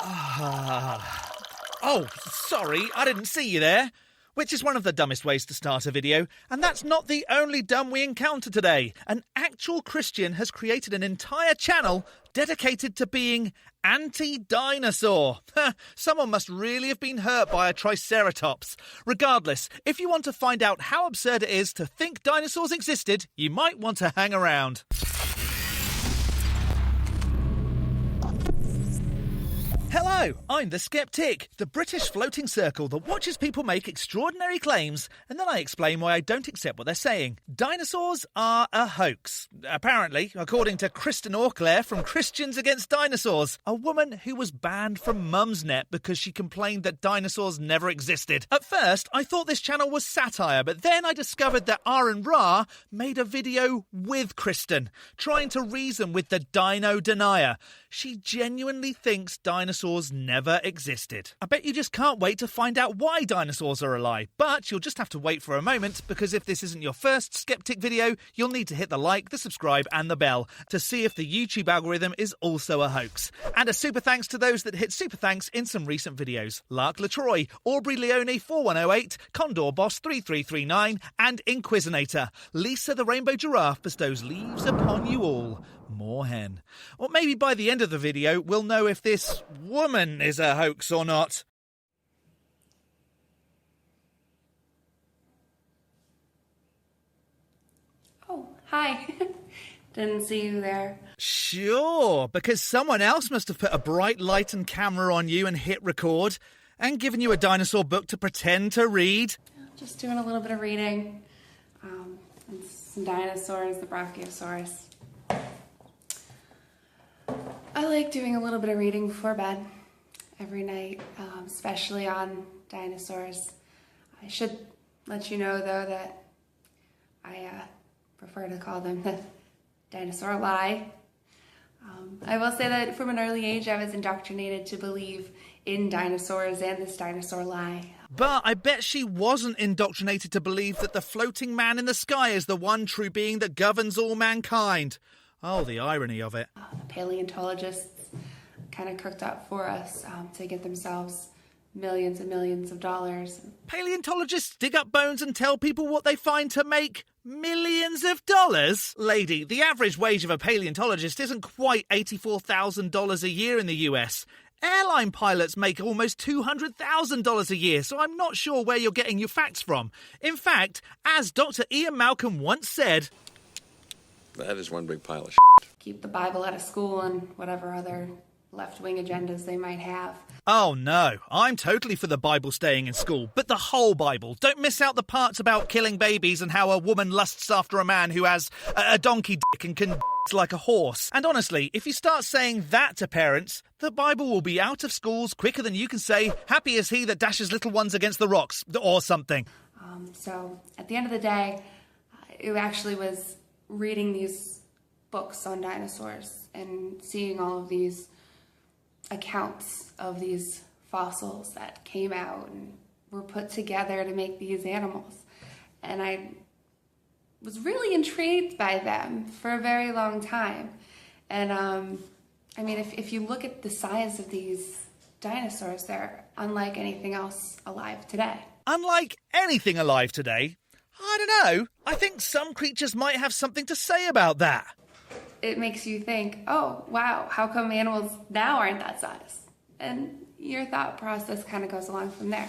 Oh, sorry, I didn't see you there. Which is one of the dumbest ways to start a video. And that's not the only dumb we encounter today. An actual Christian has created an entire channel dedicated to being anti-dinosaur. Someone must really have been hurt by a triceratops. Regardless, if you want to find out how absurd it is to think dinosaurs existed, you might want to hang around. Hello, I'm the Skeptic, the British floating circle that watches people make extraordinary claims and then I explain why I don't accept what they're saying. Dinosaurs are a hoax. Apparently, according to Kristen Auclair from Christians Against Dinosaurs, a woman who was banned from Mumsnet because she complained that dinosaurs never existed. At first, I thought this channel was satire, but then I discovered that Aaron Ra made a video with Kristen, trying to reason with the dino denier. She genuinely thinks dinosaurs never existed. I bet you just can't wait to find out why dinosaurs are a lie, but you'll just have to wait for a moment because if this isn't your first Skeptic video, you'll need to hit the like, the subscribe and the bell to see if the YouTube algorithm is also a hoax. And a super thanks to those that hit super thanks in some recent videos. Lark Latroy, Aubrey Leone 4108, Condor Boss 3339 and Inquisinator. Lisa the Rainbow Giraffe bestows leaves upon you all. More hen. Or maybe by the end of the video, we'll know if this woman is a hoax or not. Oh, hi. Didn't see you there. Sure, because someone else must have put a bright light and camera on you and hit record and given you a dinosaur book to pretend to read. Just doing a little bit of reading. And some dinosaurs, the Brachiosaurus. I like doing a little bit of reading before bed every night, especially on dinosaurs. I should let you know, though, that I prefer to call them the dinosaur lie. I will say that from an early age, I was indoctrinated to believe in dinosaurs and this dinosaur lie. But I bet she wasn't indoctrinated to believe that the floating man in the sky is the one true being that governs all mankind. Oh, the irony of it. The paleontologists kind of cooked up for us to get themselves millions and millions of dollars. Paleontologists dig up bones and tell people what they find to make millions of dollars? Lady, the average wage of a paleontologist isn't quite $84,000 a year in the US. Airline pilots make almost $200,000 a year, so I'm not sure where you're getting your facts from. In fact, as Dr. Ian Malcolm once said, that is one big pile of shit. Keep the Bible out of school and whatever other left-wing agendas they might have. Oh no, I'm totally for the Bible staying in school, but the whole Bible. Don't miss out the parts about killing babies and how a woman lusts after a man who has a donkey dick and can like a horse. And honestly, if you start saying that to parents, the Bible will be out of schools quicker than you can say, happy is he that dashes little ones against the rocks, or something. So at the end of the day, it actually was reading these books on dinosaurs and seeing all of these accounts of these fossils that came out and were put together to make these animals. And I was really intrigued by them for a very long time. And I mean, if you look at the size of these dinosaurs, they're unlike anything else alive today. Unlike anything alive today? I don't know. I think some creatures might have something to say about that. It makes you think, oh, wow, how come animals now aren't that size? And your thought process kind of goes along from there.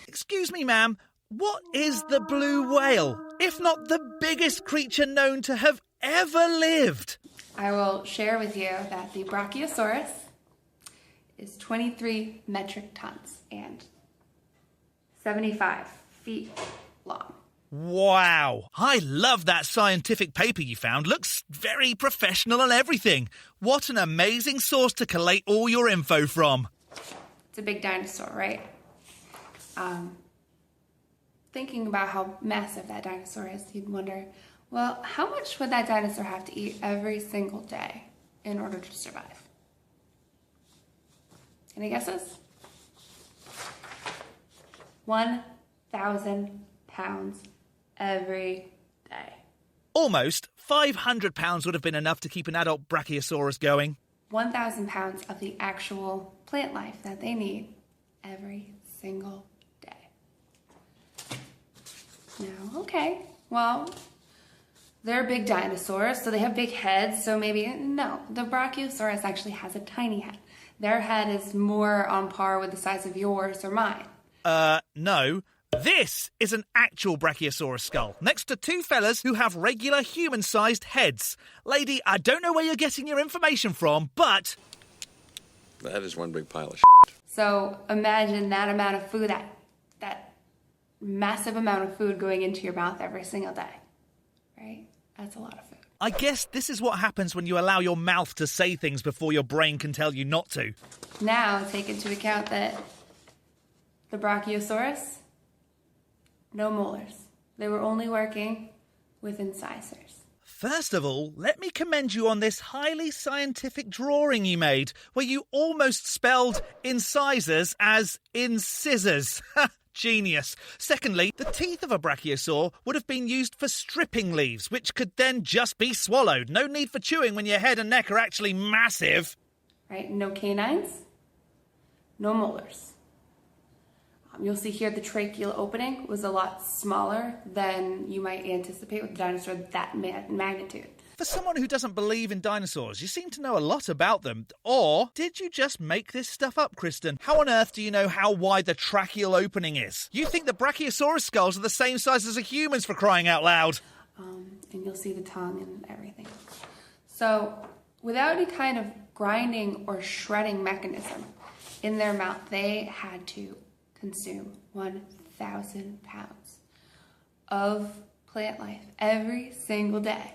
Excuse me, ma'am. What is the blue whale, if not the biggest creature known to have ever lived? I will share with you that the Brachiosaurus is 23 metric tons and 75 feet long. Wow. I love that scientific paper you found. Looks very professional and everything. What an amazing source to collate all your info from. It's a big dinosaur, right? Thinking about how massive that dinosaur is, you'd wonder, well, how much would that dinosaur have to eat every single day in order to survive? Any guesses? 1,000 pounds every day. Almost 500 pounds would have been enough to keep an adult Brachiosaurus going. 1,000 pounds of the actual plant life that they need every single day. Now, okay, well, they're big dinosaurs, so they have big heads, so maybe, no, the Brachiosaurus actually has a tiny head. Their head is more on par with the size of yours or mine. No. This is an actual Brachiosaurus skull, next to two fellas who have regular human-sized heads. Lady, I don't know where you're getting your information from, but... That is one big pile of So imagine that amount of food, that massive amount of food going into your mouth every single day, right? That's a lot of food. I guess this is what happens when you allow your mouth to say things before your brain can tell you not to. Now, take into account that the Brachiosaurus, no molars. They were only working with incisors. First of all, let me commend you on this highly scientific drawing you made, where you almost spelled incisors as incisors. Genius. Secondly, the teeth of a brachiosaur would have been used for stripping leaves, which could then just be swallowed. No need for chewing when your head and neck are actually massive. Right? No canines, no molars. You'll see here the tracheal opening was a lot smaller than you might anticipate with a dinosaur that magnitude. For someone who doesn't believe in dinosaurs, you seem to know a lot about them. Or did you just make this stuff up, Kristen? How on earth do you know how wide the tracheal opening is? You think the Brachiosaurus skulls are the same size as a human's, for crying out loud? And you'll see the tongue and everything. So, without any kind of grinding or shredding mechanism in their mouth, they had to consume 1,000 pounds of plant life every single day.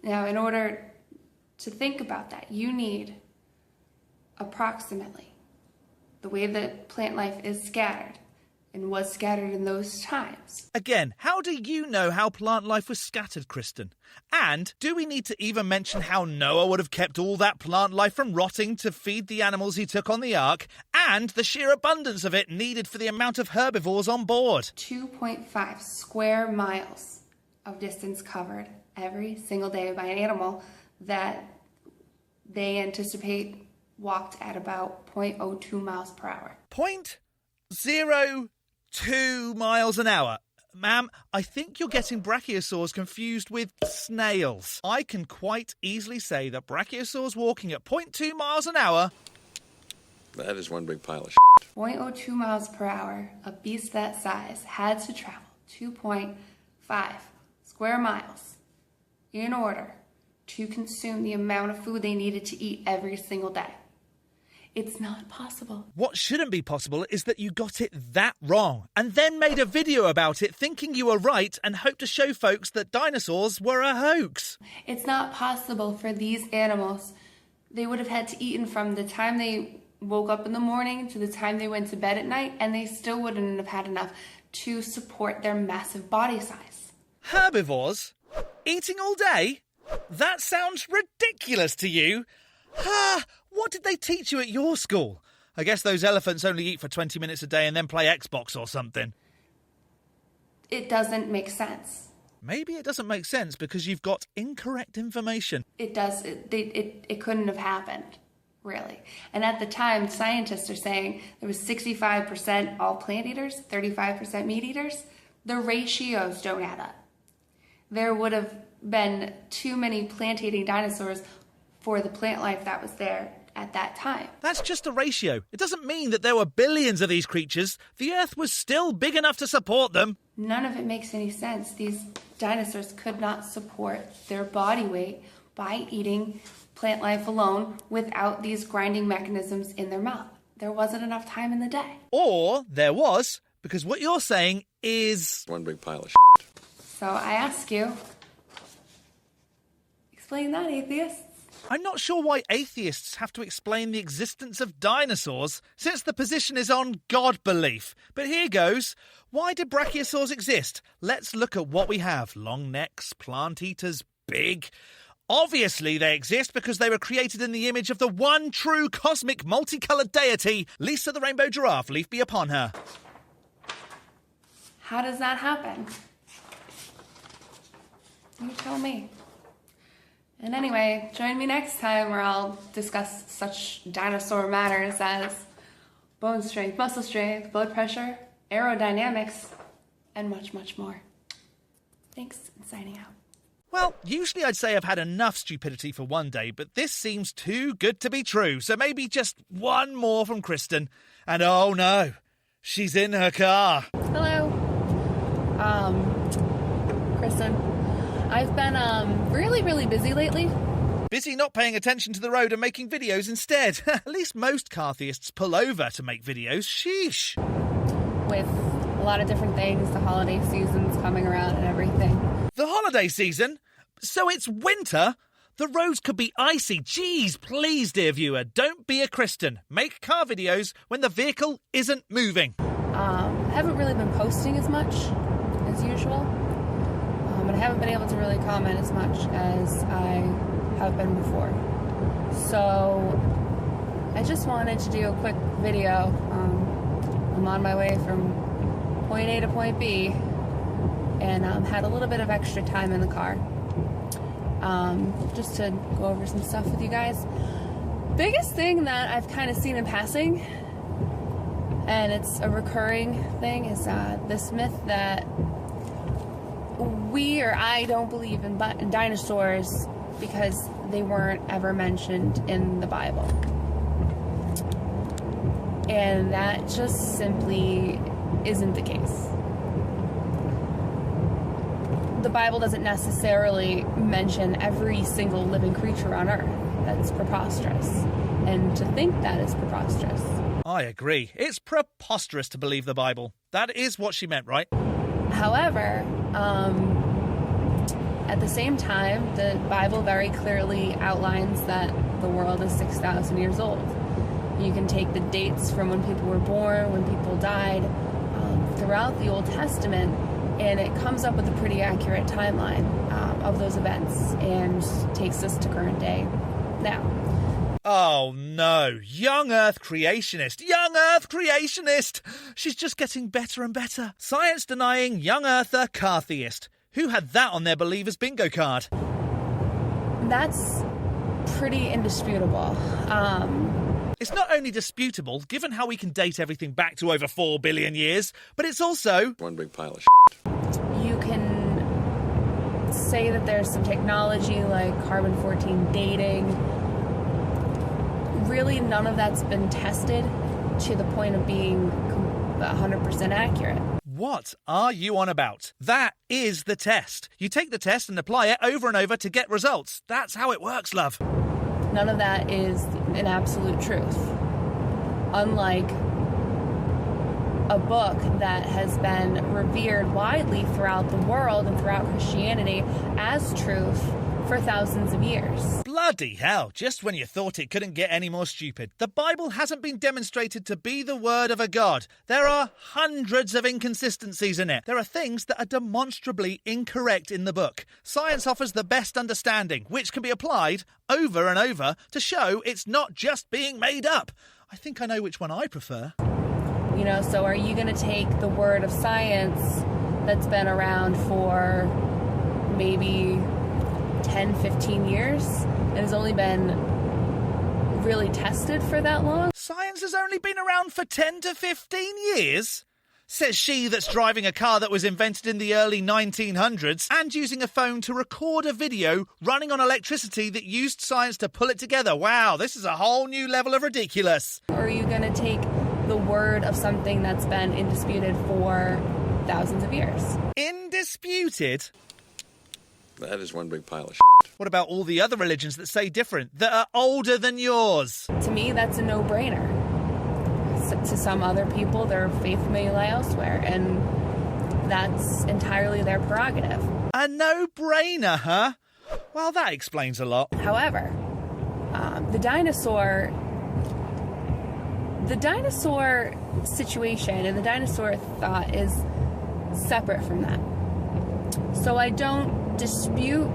Now, in order to think about that, you need approximately the way that plant life is scattered and was scattered in those times. Again, how do you know how plant life was scattered, Kristen? And do we need to even mention how Noah would have kept all that plant life from rotting to feed the animals he took on the ark, and the sheer abundance of it needed for the amount of herbivores on board? 2.5 square miles of distance covered every single day by an animal that they anticipate walked at about 0.02 miles per hour. 0.02 miles an hour. Ma'am, I think you're getting brachiosaurs confused with snails. I can quite easily say that brachiosaurs walking at 0.2 miles an hour... That is one big pile of 0.02 miles per hour, a beast that size had to travel 2.5 square miles in order to consume the amount of food they needed to eat every single day. It's not possible. What shouldn't be possible is that you got it that wrong and then made a video about it thinking you were right and hoped to show folks that dinosaurs were a hoax. It's not possible for these animals. They would have had to eat from the time they woke up in the morning to the time they went to bed at night, and they still wouldn't have had enough to support their massive body size. Herbivores? Eating all day? That sounds ridiculous to you. What did they teach you at your school? I guess those elephants only eat for 20 minutes a day and then play Xbox or something. It doesn't make sense. Maybe it doesn't make sense because you've got incorrect information. It does. It couldn't have happened, really. And at the time, scientists are saying there was 65% all plant eaters, 35% meat eaters. The ratios don't add up. There would have been too many plant-eating dinosaurs for the plant life that was there at that time. That's just a ratio. It doesn't mean that there were billions of these creatures. The Earth was still big enough to support them. None of it makes any sense. These dinosaurs could not support their body weight by eating plant life alone without these grinding mechanisms in their mouth. There wasn't enough time in the day. Or there was, because what you're saying is... one big pile of So I ask you, explain that, atheists. I'm not sure why atheists have to explain the existence of dinosaurs, since the position is on God belief. But here goes. Why did brachiosaurs exist? Let's look at what we have. Long necks, plant eaters, big. Obviously they exist because they were created in the image of the one true cosmic multicoloured deity, Lisa the Rainbow Giraffe, leaf be upon her. How does that happen? You tell me. And anyway, join me next time where I'll discuss such dinosaur matters as bone strength, muscle strength, blood pressure, aerodynamics, and much, much more. Thanks, and signing out. Well, usually I'd say I've had enough stupidity for one day, but this seems too good to be true, so maybe just one more from Kristen. And oh no, she's in her car. Hello. Kristen. I've been, really busy lately. Busy not paying attention to the road and making videos instead. At least most Cartheists pull over to make videos. Sheesh. With a lot of different things, the holiday season's coming around and everything. The holiday season? So it's winter? The roads could be icy. Jeez, please, dear viewer, don't be a Kristen. Make car videos when the vehicle isn't moving. I haven't really been posting as much as usual. And I haven't been able to really comment as much as I have been before. So I just wanted to do a quick video. I'm on my way from point A to point B and had a little bit of extra time in the car just to go over some stuff with you guys. Biggest thing that I've kind of seen in passing, and it's a recurring thing, is this myth that I don't believe in dinosaurs because they weren't ever mentioned in the Bible. And that just simply isn't the case. The Bible doesn't necessarily mention every single living creature on Earth. That's preposterous. And to think that is preposterous. I agree. It's preposterous to believe the Bible. That is what she meant, right? However, at the same time, the Bible very clearly outlines that the world is 6,000 years old. You can take the dates from when people were born, when people died, throughout the Old Testament, and it comes up with a pretty accurate timeline of those events and takes us to current day now. Oh no, young Earth creationist, young Earth creationist! She's just getting better and better. Science denying young Earther Cartheist. Who had that on their believers bingo card? That's pretty indisputable. It's not only disputable, given how we can date everything back to over 4 billion years, but it's also One big pile of You can say that there's some technology like carbon-14 dating. Really, none of that's been tested to the point of being 100% accurate. What are you on about? That is the test. You take the test and apply it over and over to get results. That's how it works, love. None of that is an absolute truth. Unlike a book that has been revered widely throughout the world and throughout Christianity as truth for thousands of years. Bloody hell, just when you thought it couldn't get any more stupid. The Bible hasn't been demonstrated to be the word of a god. There are hundreds of inconsistencies in it. There are things that are demonstrably incorrect in the book. Science offers the best understanding, which can be applied over and over to show it's not just being made up. I think I know which one I prefer. You know, so are you going to take the word of science that's been around for maybe 10, 15 years and has only been really tested for that long? Science has only been around for 10 to 15 years? Says she that's driving a car that was invented in the early 1900s and using a phone to record a video running on electricity that used science to pull it together. Wow, this is a whole new level of ridiculous. Or are you going to take the word of something that's been indisputed for thousands of years? Indisputed? That is one big pile of What about all the other religions that say different, that are older than yours? To me, that's a no-brainer. To some other people, their faith may lie elsewhere, and that's entirely their prerogative. A no-brainer, huh? Well, that explains a lot. However, the dinosaur situation and the dinosaur thought is separate from that. So I don't dispute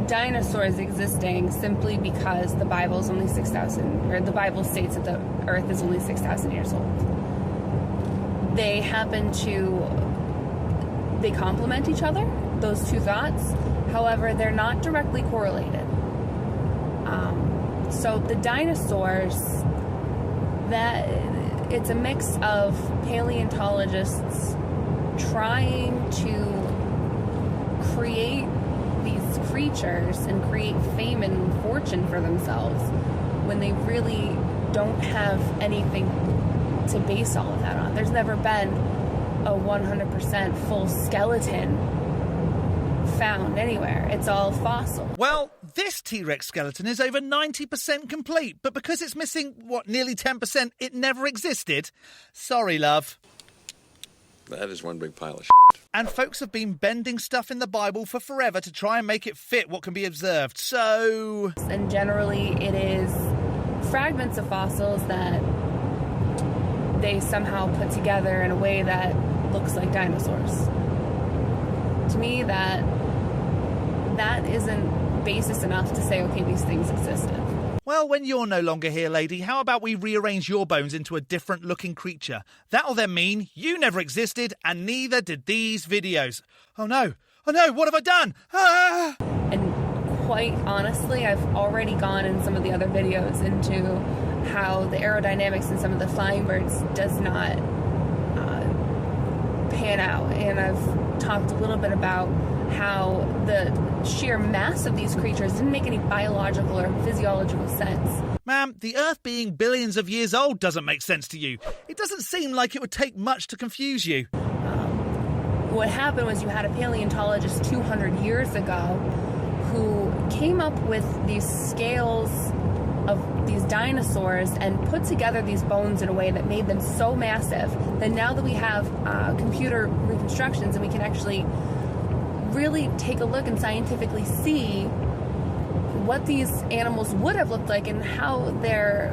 dinosaurs existing simply because the Bible is only 6,000, or the Bible states that the Earth is only 6,000 years old. They complement each other, those two thoughts. However, they're not directly correlated. So the dinosaurs, that it's a mix of paleontologists trying to create these creatures and create fame and fortune for themselves when they really don't have anything to base all of that on. There's never been a 100% full skeleton found anywhere. It's all fossil. Well, this T-Rex skeleton is over 90% complete, but because it's missing, nearly 10%, it never existed. Sorry, love. That is one big pile of And folks have been bending stuff in the Bible for forever to try and make it fit what can be observed, so... And generally it is fragments of fossils that they somehow put together in a way that looks like dinosaurs. To me, that isn't basis enough to say, okay, these things existed. Well, when you're no longer here, lady, how about we rearrange your bones into a different-looking creature? That'll then mean you never existed, and neither did these videos. Oh no, what have I done? Ah! And quite honestly, I've already gone in some of the other videos into how the aerodynamics in some of the flying birds does not pan out. And I've talked a little bit about how the sheer mass of these creatures didn't make any biological or physiological sense. Ma'am, the Earth being billions of years old doesn't make sense to you. It doesn't seem like it would take much to confuse you. What happened was you had a paleontologist 200 years ago who came up with these scales of these dinosaurs and put together these bones in a way that made them so massive that now that we have computer reconstructions and we can actually really take a look and scientifically see what these animals would have looked like and how their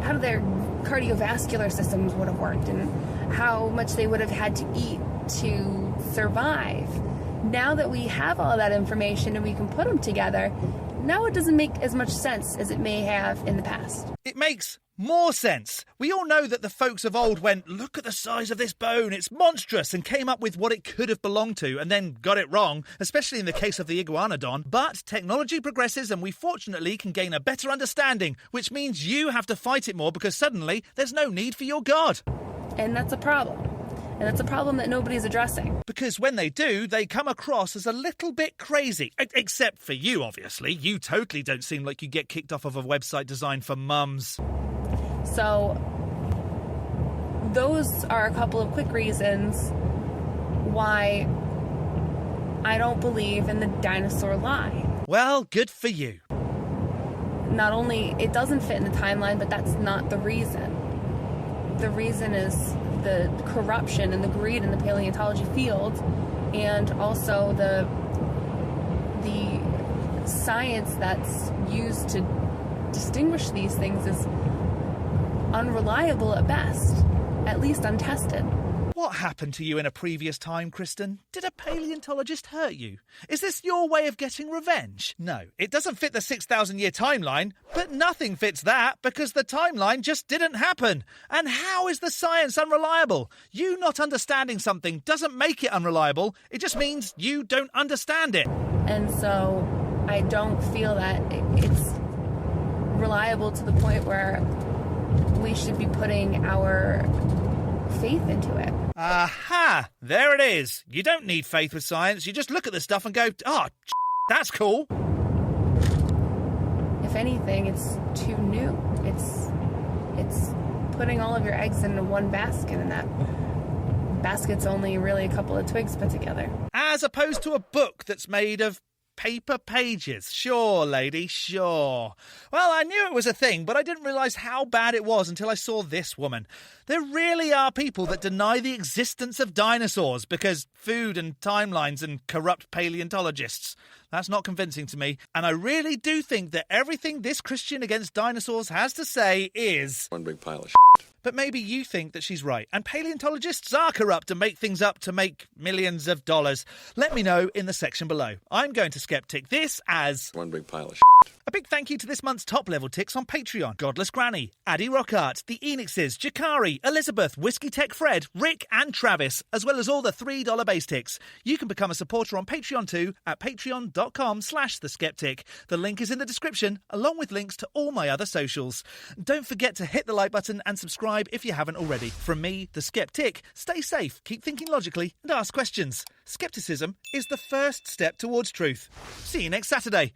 cardiovascular systems would have worked and how much they would have had to eat to survive. Now that we have all that information and we can put them together, now it doesn't make as much sense as it may have in the past. It makes more sense. We all know that the folks of old went, look at the size of this bone, it's monstrous, and came up with what it could have belonged to and then got it wrong, especially in the case of the iguanodon. But technology progresses and we fortunately can gain a better understanding, which means you have to fight it more because suddenly there's no need for your God. And that's a problem. And that's a problem that nobody's addressing. Because when they do, they come across as a little bit crazy. Except for you, obviously. You totally don't seem like you get kicked off of a website designed for mums. So, those are a couple of quick reasons why I don't believe in the dinosaur lie. Well, good for you. Not only it doesn't fit in the timeline, but that's not the reason. The reason is the corruption and the greed in the paleontology field, and also the science that's used to distinguish these things is unreliable at best, at least untested. What happened to you in a previous time, Kristen? Did a paleontologist hurt you? Is this your way of getting revenge? No, it doesn't fit the 6,000-year timeline, but nothing fits that because the timeline just didn't happen. And how is the science unreliable? You not understanding something doesn't make it unreliable. It just means you don't understand it. And so I don't feel that it's reliable to the point where we should be putting our faith into it. Aha! There it is. You don't need faith with science. You just look at the stuff and go, that's cool. If anything, it's too new. It's putting all of your eggs into one basket, and that basket's only really a couple of twigs put together. As opposed to a book that's made of paper pages. Sure, lady, sure. Well, I knew it was a thing, but I didn't realise how bad it was until I saw this woman. There really are people that deny the existence of dinosaurs because food and timelines and corrupt paleontologists. That's not convincing to me, and I really do think that everything this Christian against dinosaurs has to say is one big pile of But maybe you think that she's right, and paleontologists are corrupt and make things up to make millions of dollars. Let me know in the section below. I'm going to skeptic this as One big pile of a big thank you to this month's top-level ticks on Patreon. Godless Granny, Addy Rockart, The Enixes, Jakari, Elizabeth, Whiskey Tech Fred, Rick and Travis, as well as all the $3 base ticks. You can become a supporter on Patreon too at patreon.com/theskeptic. The link is in the description, along with links to all my other socials. Don't forget to hit the like button and subscribe if you haven't already. From me, the Skeptic, stay safe, keep thinking logically, and ask questions. Skepticism is the first step towards truth. See you next Saturday.